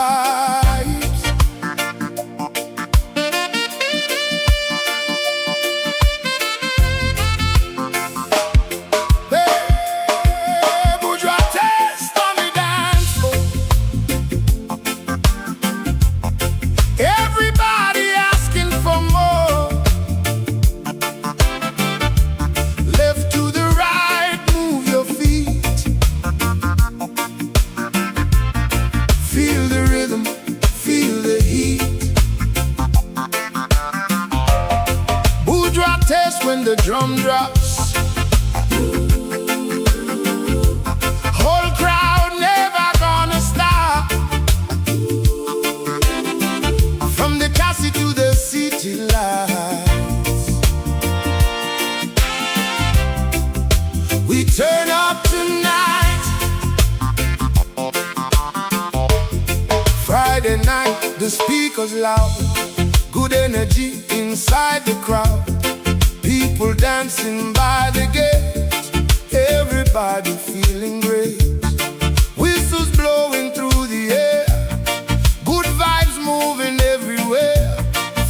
vibes. Hey, bourgeois taste on the dance floor. Everybody asking for more. Left to the right, move your feet. Feel the rhythm, feel the heat. Bourgeois taste when the drum drops. Whole crowd never gonna stop. From the castle to the city lights, we turn up tonight. Friday night, the speakers loud, good energy inside the crowd. People dancing by the gate, everybody feeling great. Whistles blowing through the air, good vibes moving everywhere.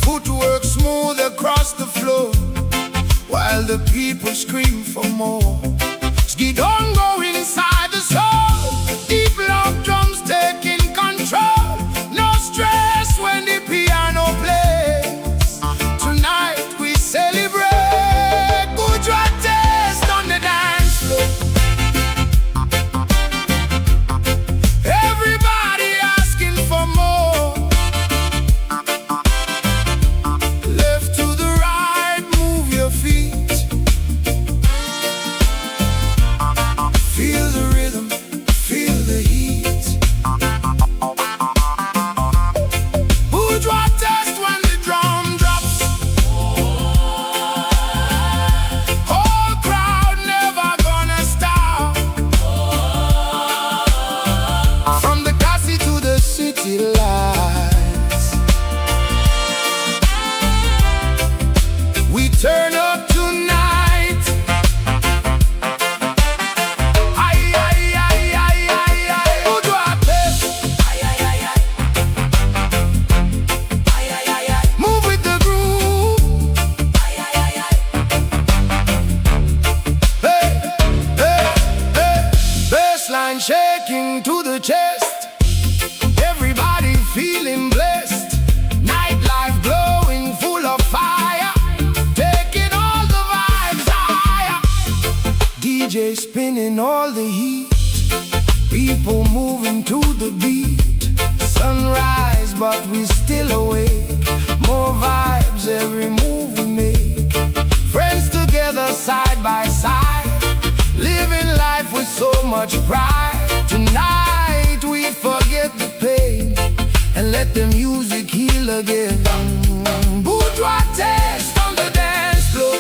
Footwork smooth across the floor, while the people scream for more. Skidon go inside the soul, deep love drums taking control. No stress when the piano plays. Tonight we celebrate bourgeois taste on the dance floor. Everybody asking for more. Left to the right, move your feet. Feel the rhythm, feel the heat. Bourgeois taste when the drum drops. Whole crowd never gonna stop. From the castle to the city lights, we turn up tonight. Aye, aye, aye, aye, aye, aye. Bourgeois taste. Aye, aye, aye, aye. Aye, aye, aye, aye. Move with the groove. Aye, aye, aye, aye. Hey, hey, hey. Bassline shaking to the chest. Everybody feeling blessed. Nightlife glowing full of fire, taking all the vibes higher. DJ spinning all the heat, people moving to the beat. Sunrise but we still awake, more vibes every move we make. Friends together side by side, living life with so much pride. Tonight we forget the pain and let the music heal again. Bourgeois taste on the dance floor.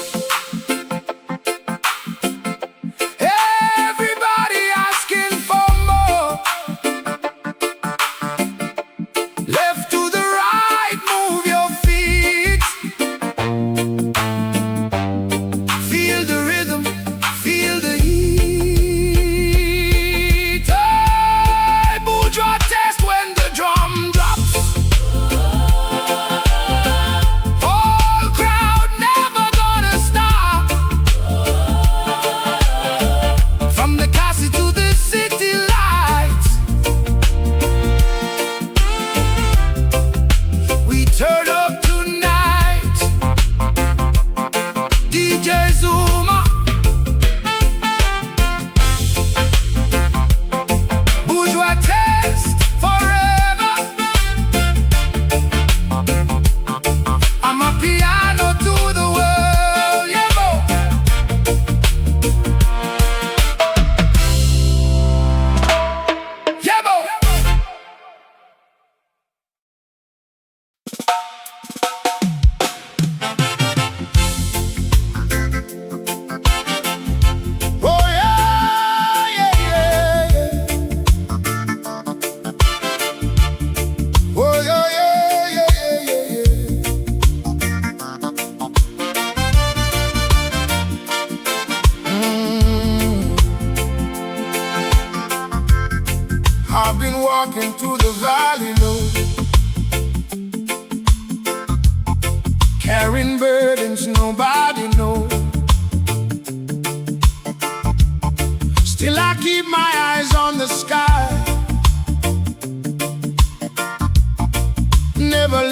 Everybody asking for more. Left to the right, move your feet. Feel the rhythm, feel the heat. Hey, bourgeois taste when the drum drops. Whole crowd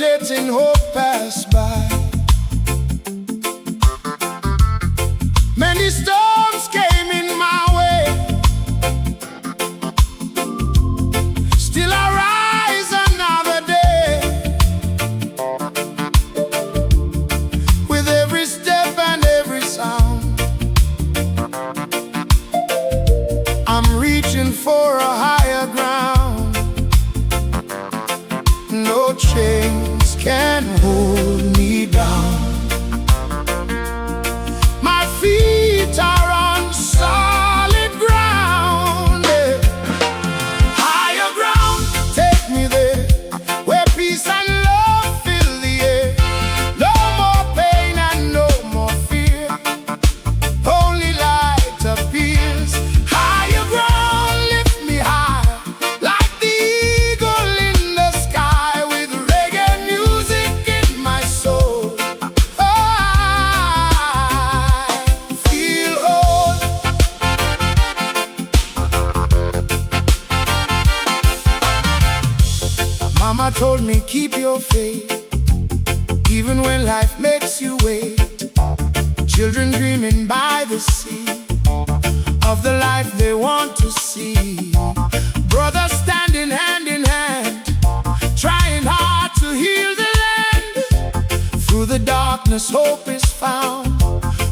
letting hope pass by. Many storms came in my way, still I rise another day. With every step and every sound, I'm reaching for a higher ground. No chains can hold me down. My feet are on solid ground, yeah. Higher ground, take me there, where peace and love fill the air. No more pain and no more fear, only light appears. Higher ground, lift me high, like the eagle in the sky, with reggae music in my soul. I feel whole. Mama told me keep your faith, even when life makes you wait. Children dreaming by the sea of the life they want to see. Brothers standing hand in hand, trying hard to heal the land. Through the darkness hope is found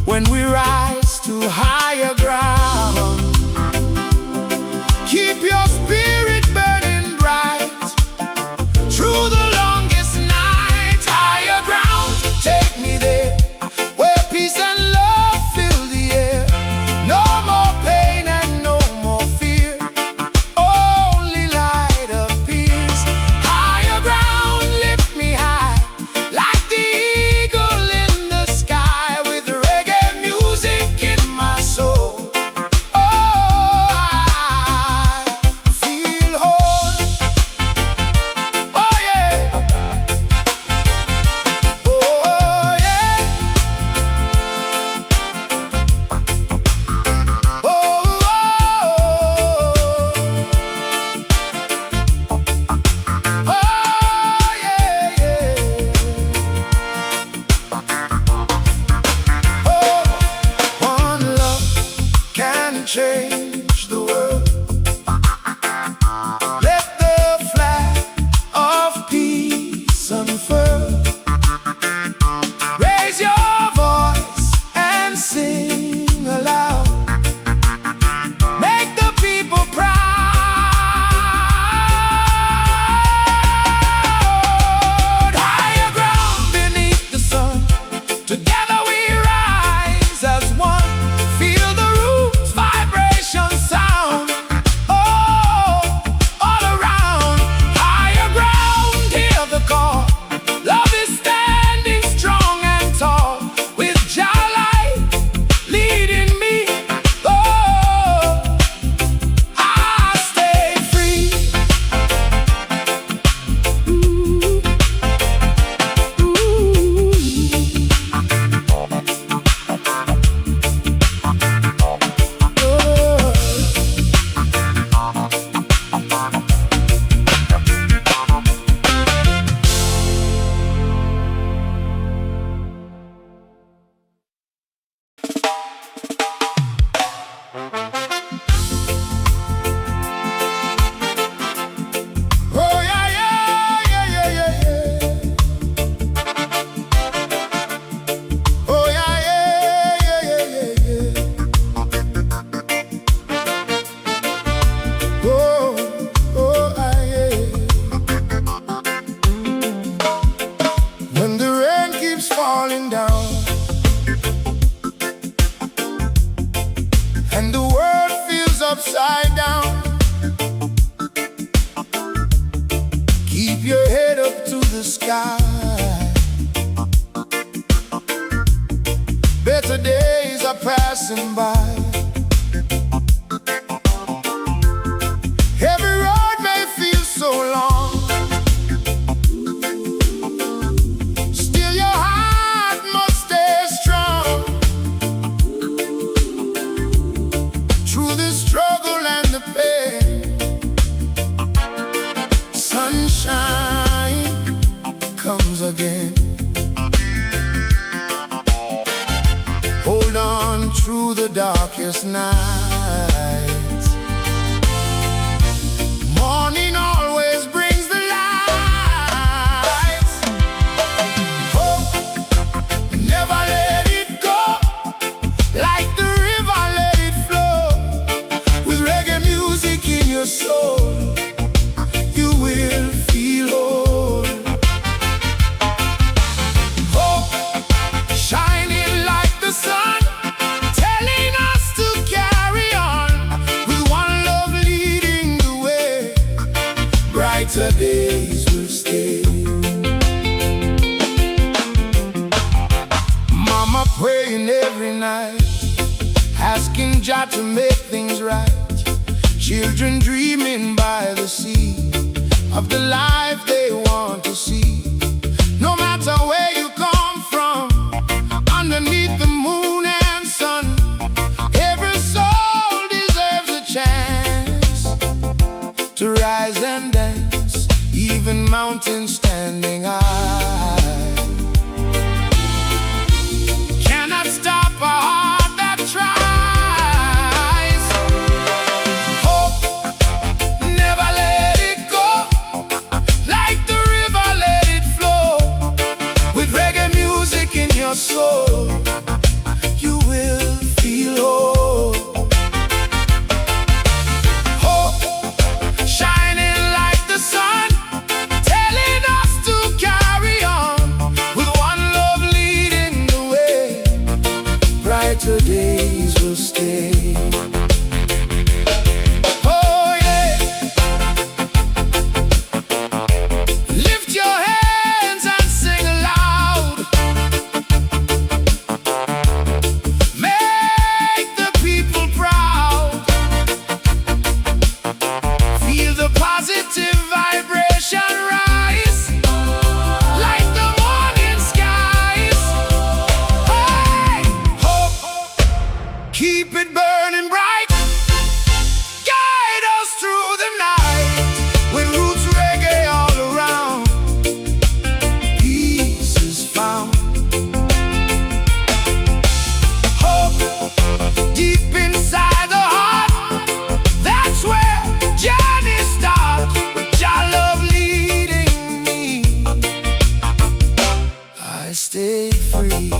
when we rise to higher ground. Keep your spirit burning bright through the longest night. Higher ground, take me there, where peace and love fill the air. No more pain and no more fear, only light appears. Higher ground, lift me high, like the eagle in the sky, with reggae music in my soul. Oh, I feel whole. Oh yeah, oh yeah, oh, oh yeah, yeah. Oh, one love can change the world. Let the flag of peace unfurl. Raise your voice and sing aloud. Make the people proud. Higher ground beneath the sun, together we rise as one. Feel the roots, vibration, sound. Oh, all around. Higher ground, hear the call. Love is standing strong and tall, with Jah light leading me. Oh, I stay free. Oh yeah, yeah, yeah, yeah, yeah, yeah. Oh yeah, yeah, yeah, yeah, yeah, yeah. Oh, oh, yeah. When the rain keeps falling down and the world feels upside down, keep your head up to the sky. Better days are passing by. Every road may feel so long, still your heart must stay strong. Through the struggle and the pain, sunshine come again. Hold on through the darkest nights. Morning always brings the lights. Hope, never let it go. Like the river, let it flow. With reggae music in your soul, you will feel whole. Hope, shining like the sun, telling us to carry on. With one love leading the way, brighter days will stay. Mama praying every night, asking Jah to make things right. Children dreaming by the sea of the life they want to see. No matter where you come from, underneath the moon and sun, every soul deserves a chance to rise and dance, even mountains standing high cannot stop a heart that tries. Hope, never let it go. Like the river, let it flow. With reggae music in your soul, you will feel whole. Hope, shining like the sun, telling us to carry on. With one love leading the way, brighter days will stay. Oh yeah. Lift your hands and sing aloud. Make the people proud. Feel the positive vibration rise, like the morning skies. Hey, hope, keep it burning bright. Guide us through the night. With roots reggae all around, peace is found. Hope, deep inside the heart, that's where journey starts. With Jah love leading me, I stay free.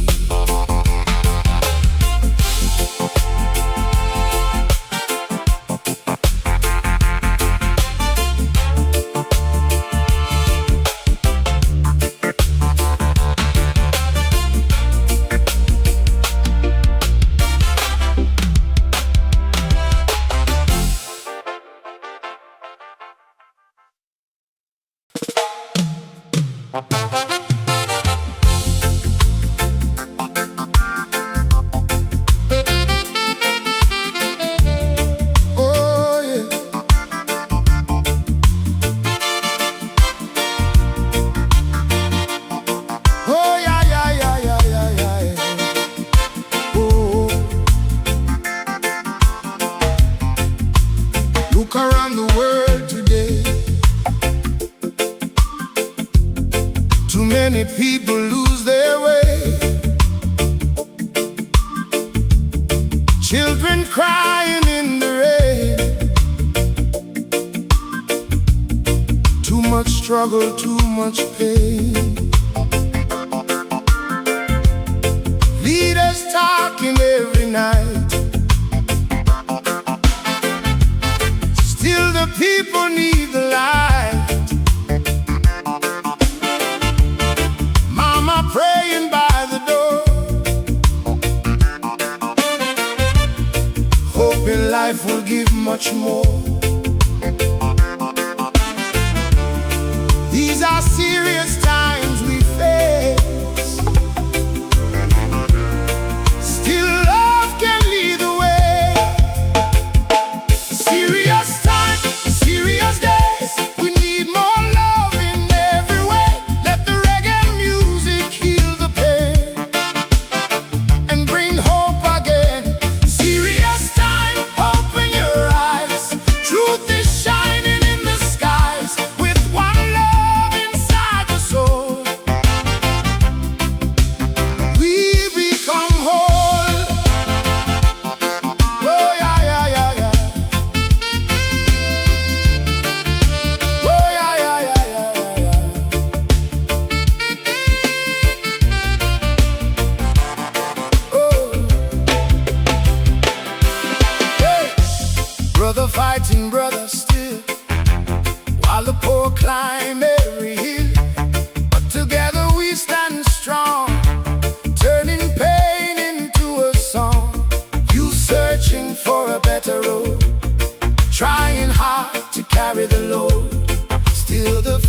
Oh yeah. Oh yeah, yeah, yeah, yeah, yeah, yeah. Oh, look around the world today. Too many people lose their way. Children crying in the rain. Too much struggle, too much pain. Leaders talking every night. Still the people need the light. Mama praying by the door, hoping life will give much more. These are serious times we face. Still love can lead the way. Serious time, serious days. We need more love in every way. Let the reggae music heal the pain and bring hope again. Serious time, open your eyes.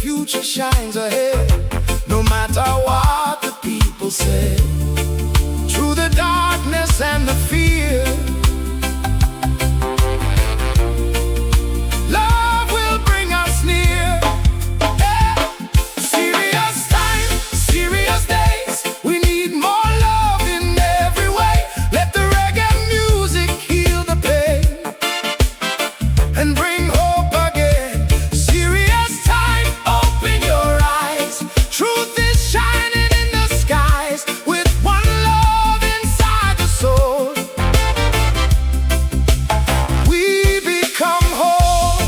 future shines ahead, no matter what the people say. Through the darkness and the fear, love will bring us near. Yeah. Serious time, serious days. We need more love in every way. Let the reggae music heal the pain and bring hope again. Serious time, open your eyes. Truth is shining in the skies with one love inside the soul. We become whole.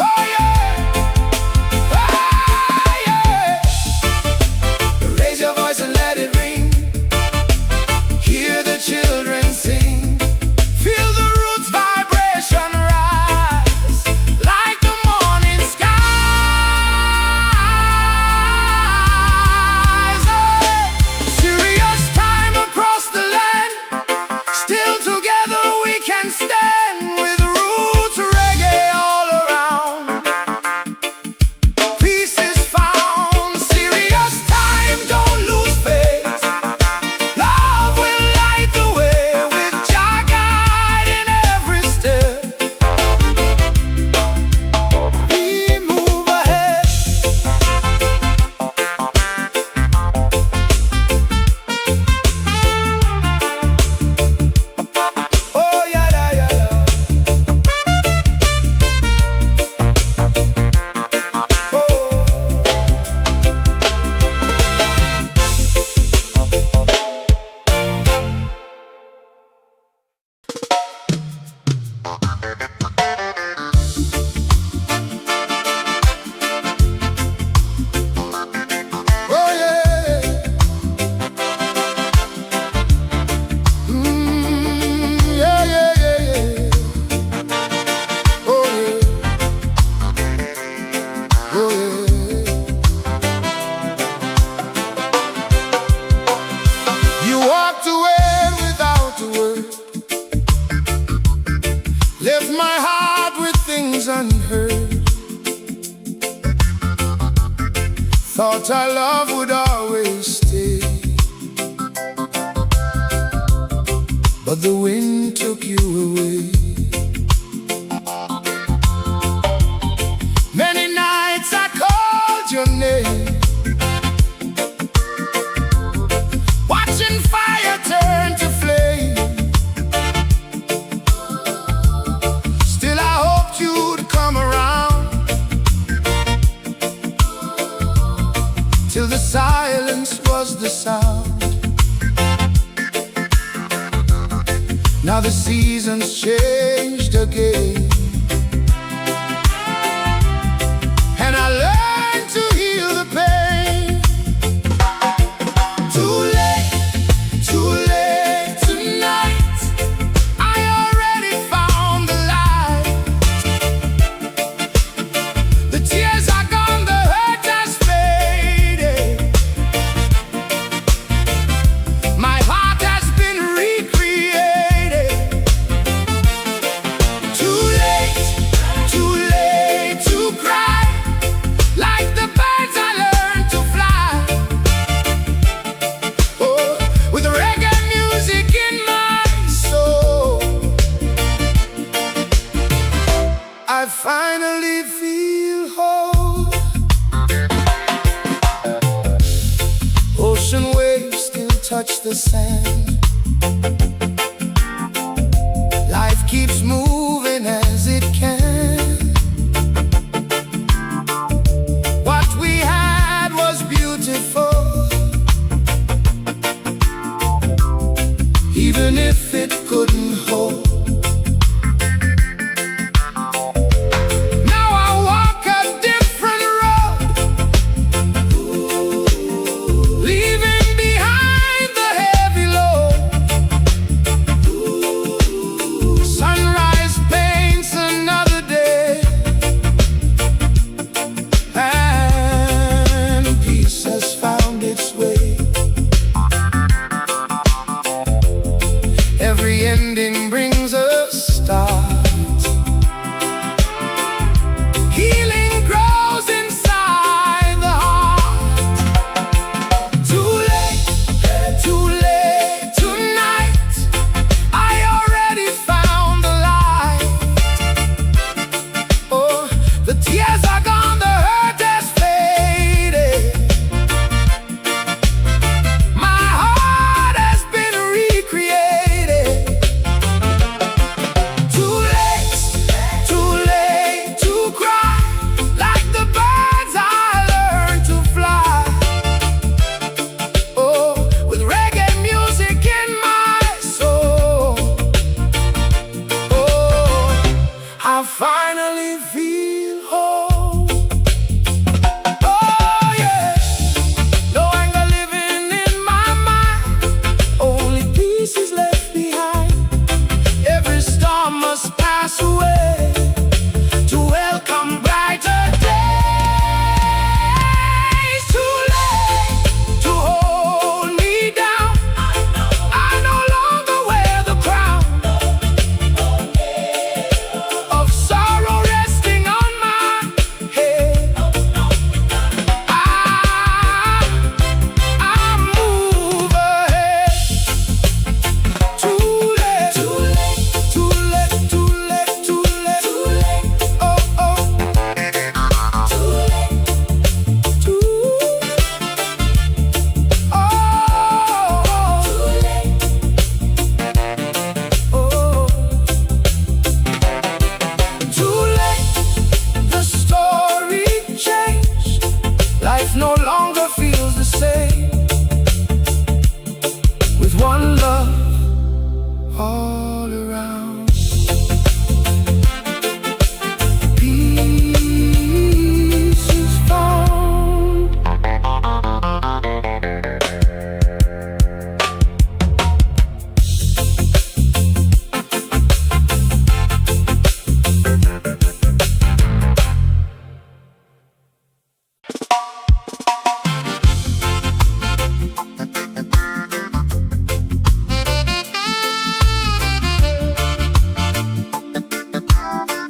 Oh yeah, oh yeah. Raise your voice and let it ring. Hear the children sing. Feel the roots vibration rise like the morning skies. Hey. Serious time across the land. Still together we can stand with roots reggae all around. Peace is found. Serious time, don't lose faith. Love will light the way with Jah guide in every step. We move ahead. Oh yeah, yeah, yeah. Oh. Oh yeah. Yeah, yeah, yeah, yeah. Oh yeah. Oh yeah. You walked away without a word. Left my heart with things unheard. Thought our love would always stay, but the wind took you away. Many nights I called your name, watching fire turn to flame. Still I hoped you'd come around, till the silence was the sound. Now the seasons changed again, and I learned to heal the pain. Too late tonight. I already found the light. The tears are gone, the hurt has faded. My heart has been recreated. Too late to cry. Like the birds I learned to fly. Oh, with reggae music in my soul, I finally feel whole. Ocean waves still touch the sand. Life keeps moving as it can. What we had was beautiful, even if it couldn't hold. Now I walk a different road, leaving behind the heavy load. life no longer feels the same. With one love all around, peace is found.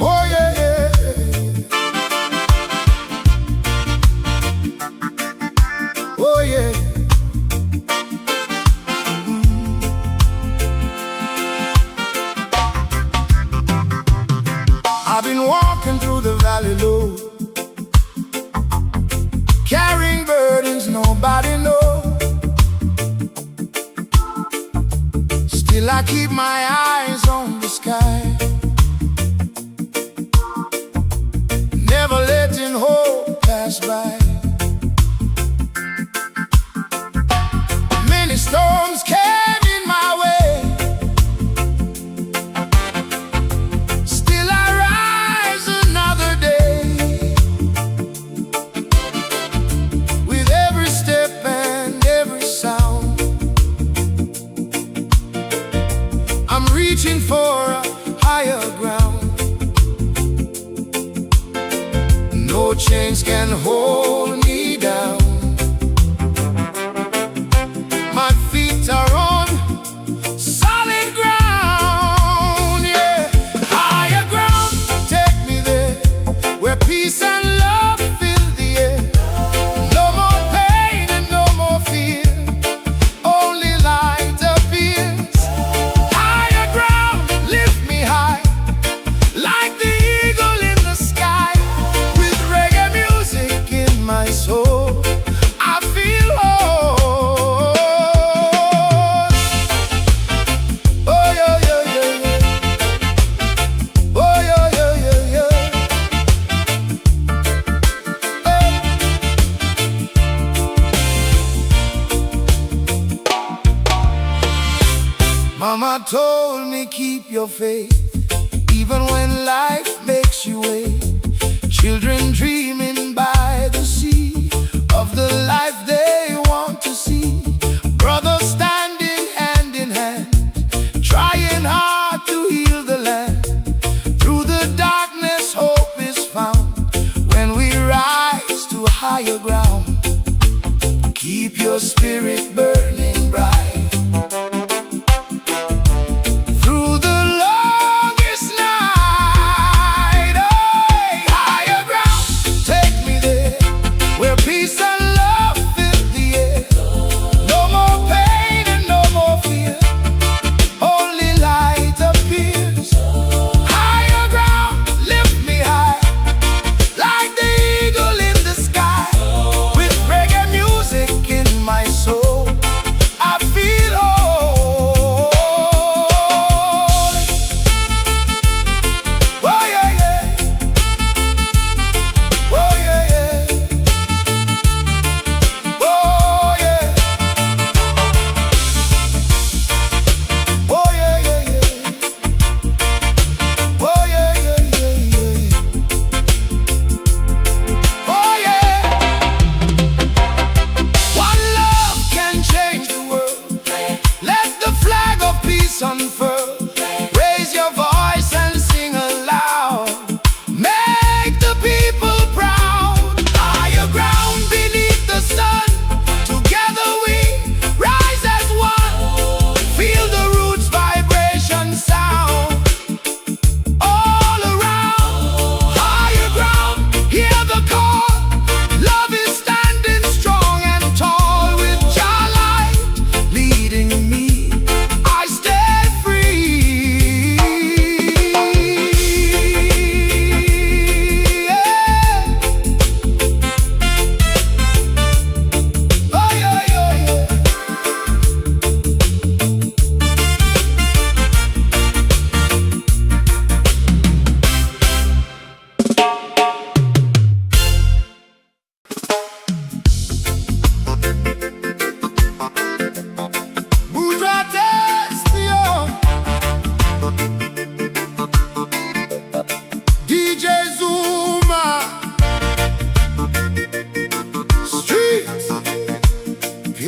Oh yeah, yeah. Oh yeah. I've been walking through the valley low, carrying burdens nobody knows. Still I keep my eyes on the sky, never letting hope pass by. Many storms came in my way, still I rise another day. With every step and every sound, I'm reaching for a higher ground. No chains can hold me down. My feet are on solid ground, yeah. Higher ground, take me there, where peace and love fill the air. No more pain and no more fear, only light appears. Higher ground, lift me high, like the eagle in the sky. With reggae music in my soul, I feel whole. Oh yeah, yeah, yeah, yeah. Oh yeah, yeah, yeah, yeah. Mama told me keep your faith, even when life makes you wait. Children dreaming by the sea of the life they want to see. Brothers standing hand in hand, trying hard to heal the land. Through the darkness hope is found when we rise to a higher ground. Keep your spirit burning bright. Through the longest night, oh, higher ground, take me there, where peace and love fill the air. No more pain and no more fear, only light appears. Higher ground, lift me high, like the eagle in the sky. With reggae music in my soul,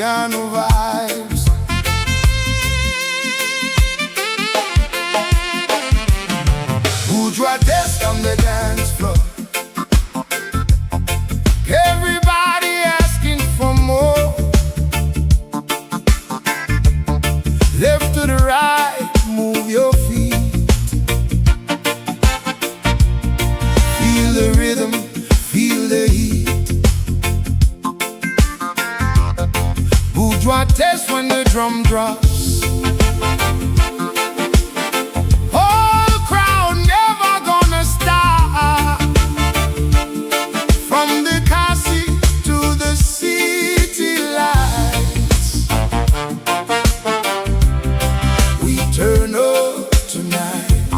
piano vibes. Bourgeois test on the dance floor. Everybody asking for more. Left to the right, move your feet. Feel the rhythm, feel the heat. Bourgeois test when the drum drops. Whole crowd never gonna stop. From the castle to the city lights, we turn up tonight.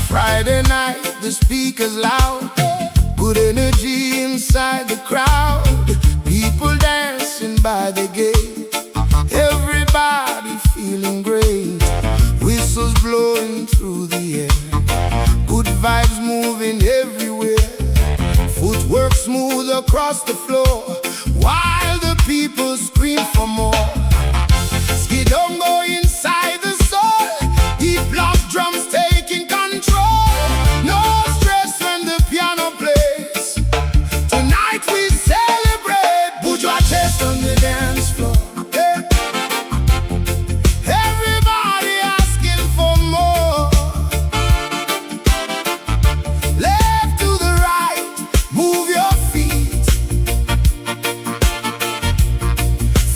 Friday night, the speakers loud, good energy inside the crowd. People dancing by the gate, everybody feeling great. Whistles blowing through the air, good vibes moving everywhere. Footwork smooth across the floor, while the people scream for more. Skidongo inside the soul, deep lock drums taking control. No stress when the piano plays. Tonight we celebrate. Bourgeois test on the dance floor. Yeah. Everybody asking for more. Left to the right, move your feet.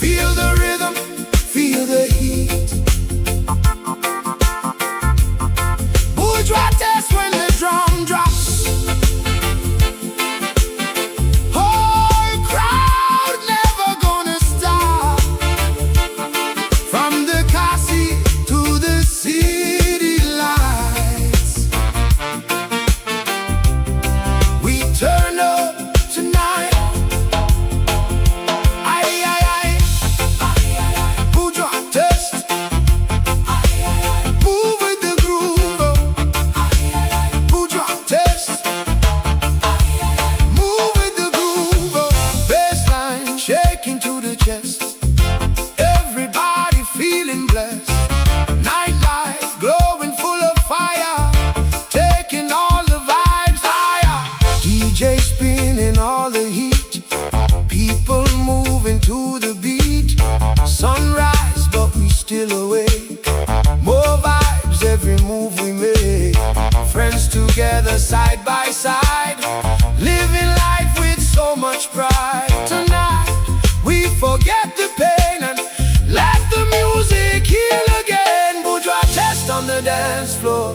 Feel the rhythm, feel the heat. Bourgeois test when the drum drops. Whole crowd never gonna stop. From the castle to the city lights, we turn up tonight. Aye, aye, aye. Bourgeois test. Move with the groove. Bourgeois test. Move with the groove. Bassline shaking to the chest. Everybody feeling blessed. Nightlife glowing full of fire, taking all the vibes higher. DJ spinning all the heat, people moving to the beat. Sunrise, but we still awake. More vibes every move we make. Friends together side by side, living life with so much pride. Tonight we forget the pain and let the music heal again. Bourgeois test on the dance floor.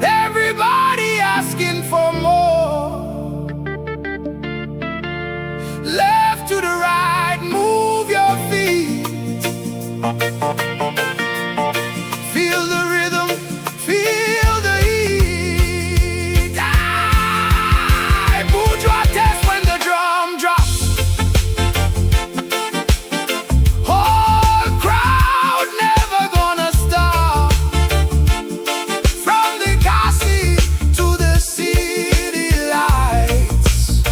Everybody asking for more. Left to the right, move your feet. Feel the rhythm, feel the heat. Aye, bourgeois test when the drum drops. Whole crowd never gonna stop. From the castle to the city lights,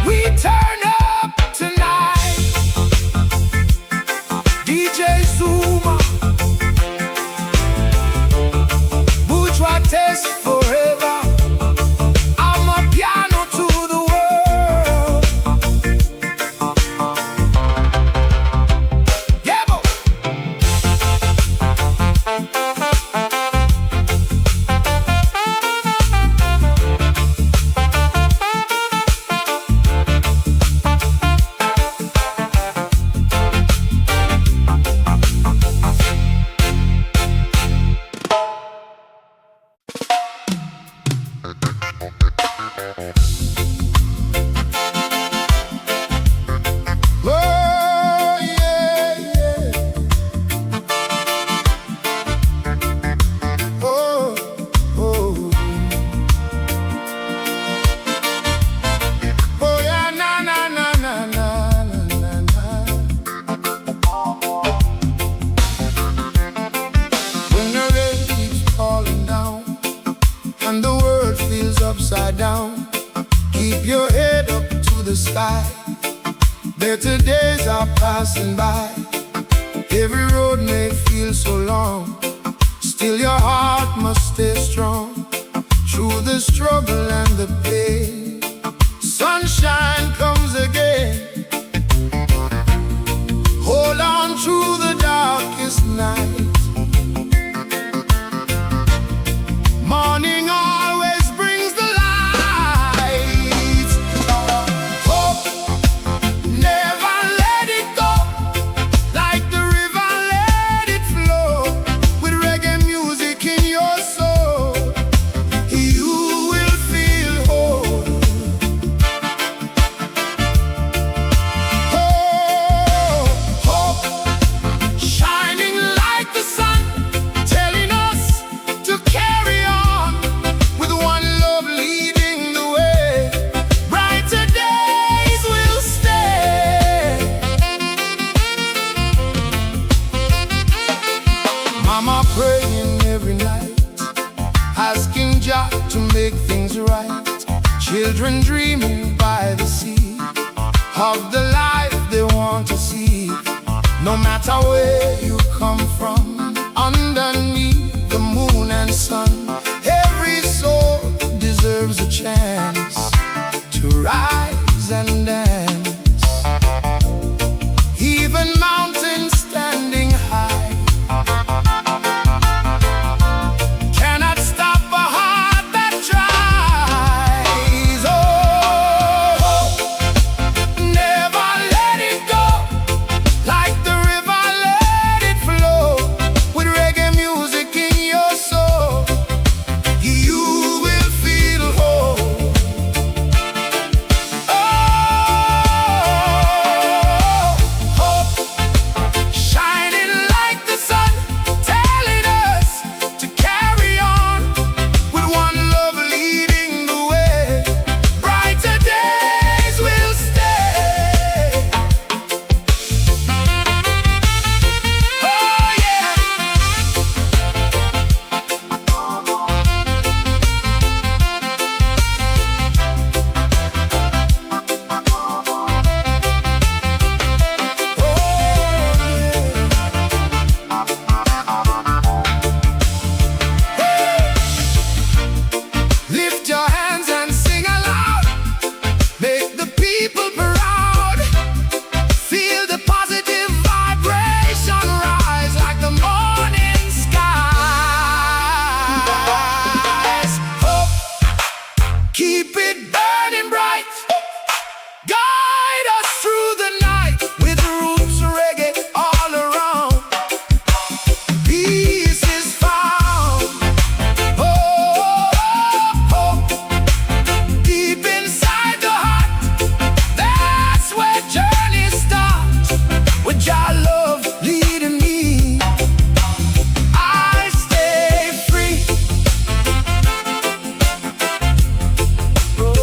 we turn up tonight. DJ Zuma, bourgeois test forever. I'm a piano to the world. Yeah, bo. Oh, yeah, yeah. Oh, oh. Oh, yeah, na, na, na, na, na, na, na. When the rain keeps falling down and the world feels upside down, the sky. Better days are passing by. Every road may feel so long, still your heart must stay strong. Through the struggle and the pain, sunshine comes again. Hold on through the darkest night. Morning always brings the light. Hope, never let it go. Like the river, let it flow. With reggae music in your soul, you will feel whole. Oh, hope, shining like the sun, telling us to carry on, with one love leading the way. Brighter days will stay. Mama praying every night, asking Jah to make things right. Children dreaming by the sea of the life they want to see. No matter where you come from, underneath the moon and sun, every soul deserves a chance to rise and dance. Even mountains standing high cannot stop a heart that tries. Oh, never let it go. Like the river, let it flow. With reggae music in your soul, you will feel whole. Oh, hope, shining like the sun, telling us to carry on, with one love leading the way. Brighter days will stay. Oh yeah. Lift your hands and sing aloud. Make the people proud. Feel the positive vibration rise like the morning skies. Hope, keep it burning bright. Guide us through the night, with roots reggae all around. Peace is found. Oh, hope, deep inside the heart, that's where journeys start. With your love leading me, I stay free. Oh,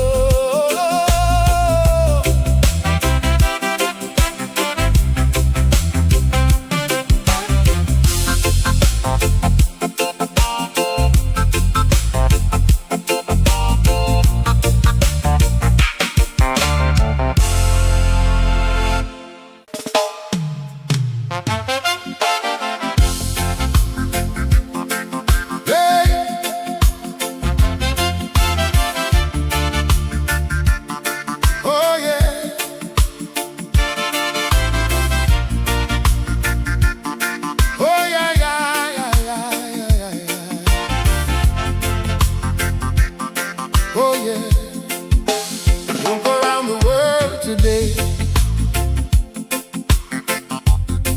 hey. Oh yeah. Oh yeah, yeah, yeah, yeah, yeah, yeah. Oh yeah. Look around the world today.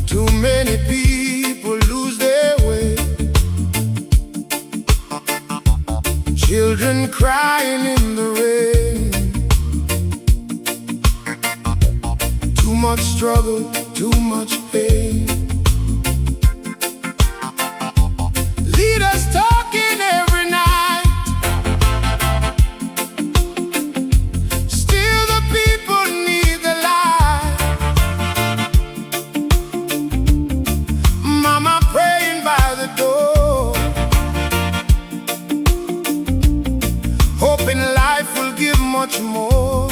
Too many people lose their way. Children crying in the rain. Too much struggle, too much pain. Leaders talking every night, still the people need the light. Mama praying by the door, hoping life will give much more.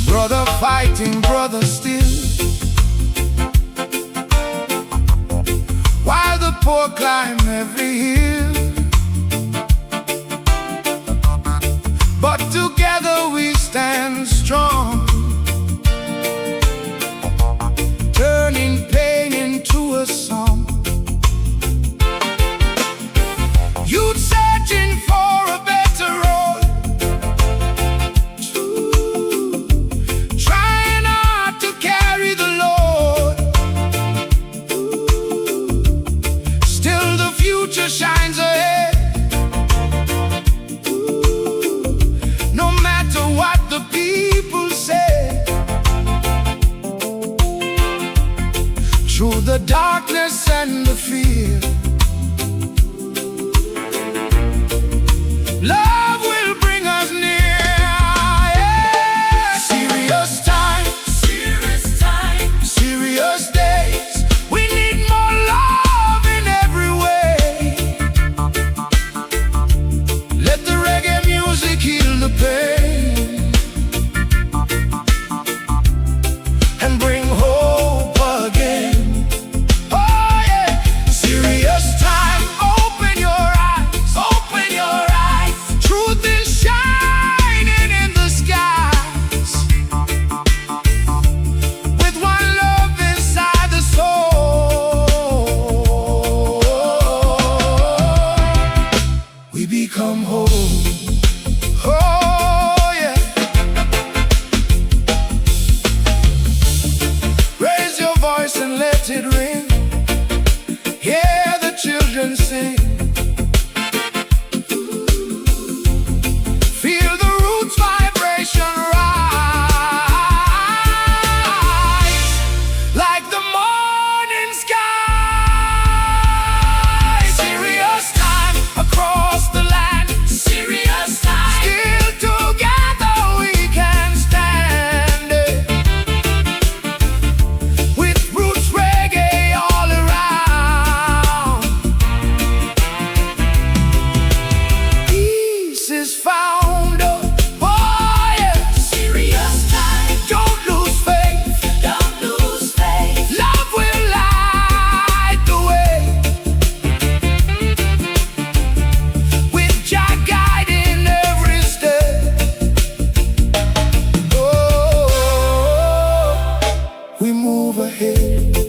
Brother fighting, brother still, while the poor climb every hill. But together we stand strong, turning pain into a song. Youth searching for a better road, trying hard to carry the load. Still the future shines ahead, no matter what the people say. Through the darkness and the fear, love will bring us near. Yeah. Serious time, serious days. We need more love in every way. Let the reggae music heal the pain and bring hope again. Oh yeah, serious time. Open your eyes, open your eyes. Truth is shining in the skies, with one love inside the soul. We become whole. Oh yeah. Raise your voice and let it ring. Hear the children sing. Feel the roots vibration rise, like the morning sky. Serious time across the land. Serious time. Still together we can stand it, with roots reggae all around. Peace is found. Oh yeah. Serious time. Don't lose faith. Don't lose faith. Love will light the way, with Jah guiding every step. Oh, we move ahead.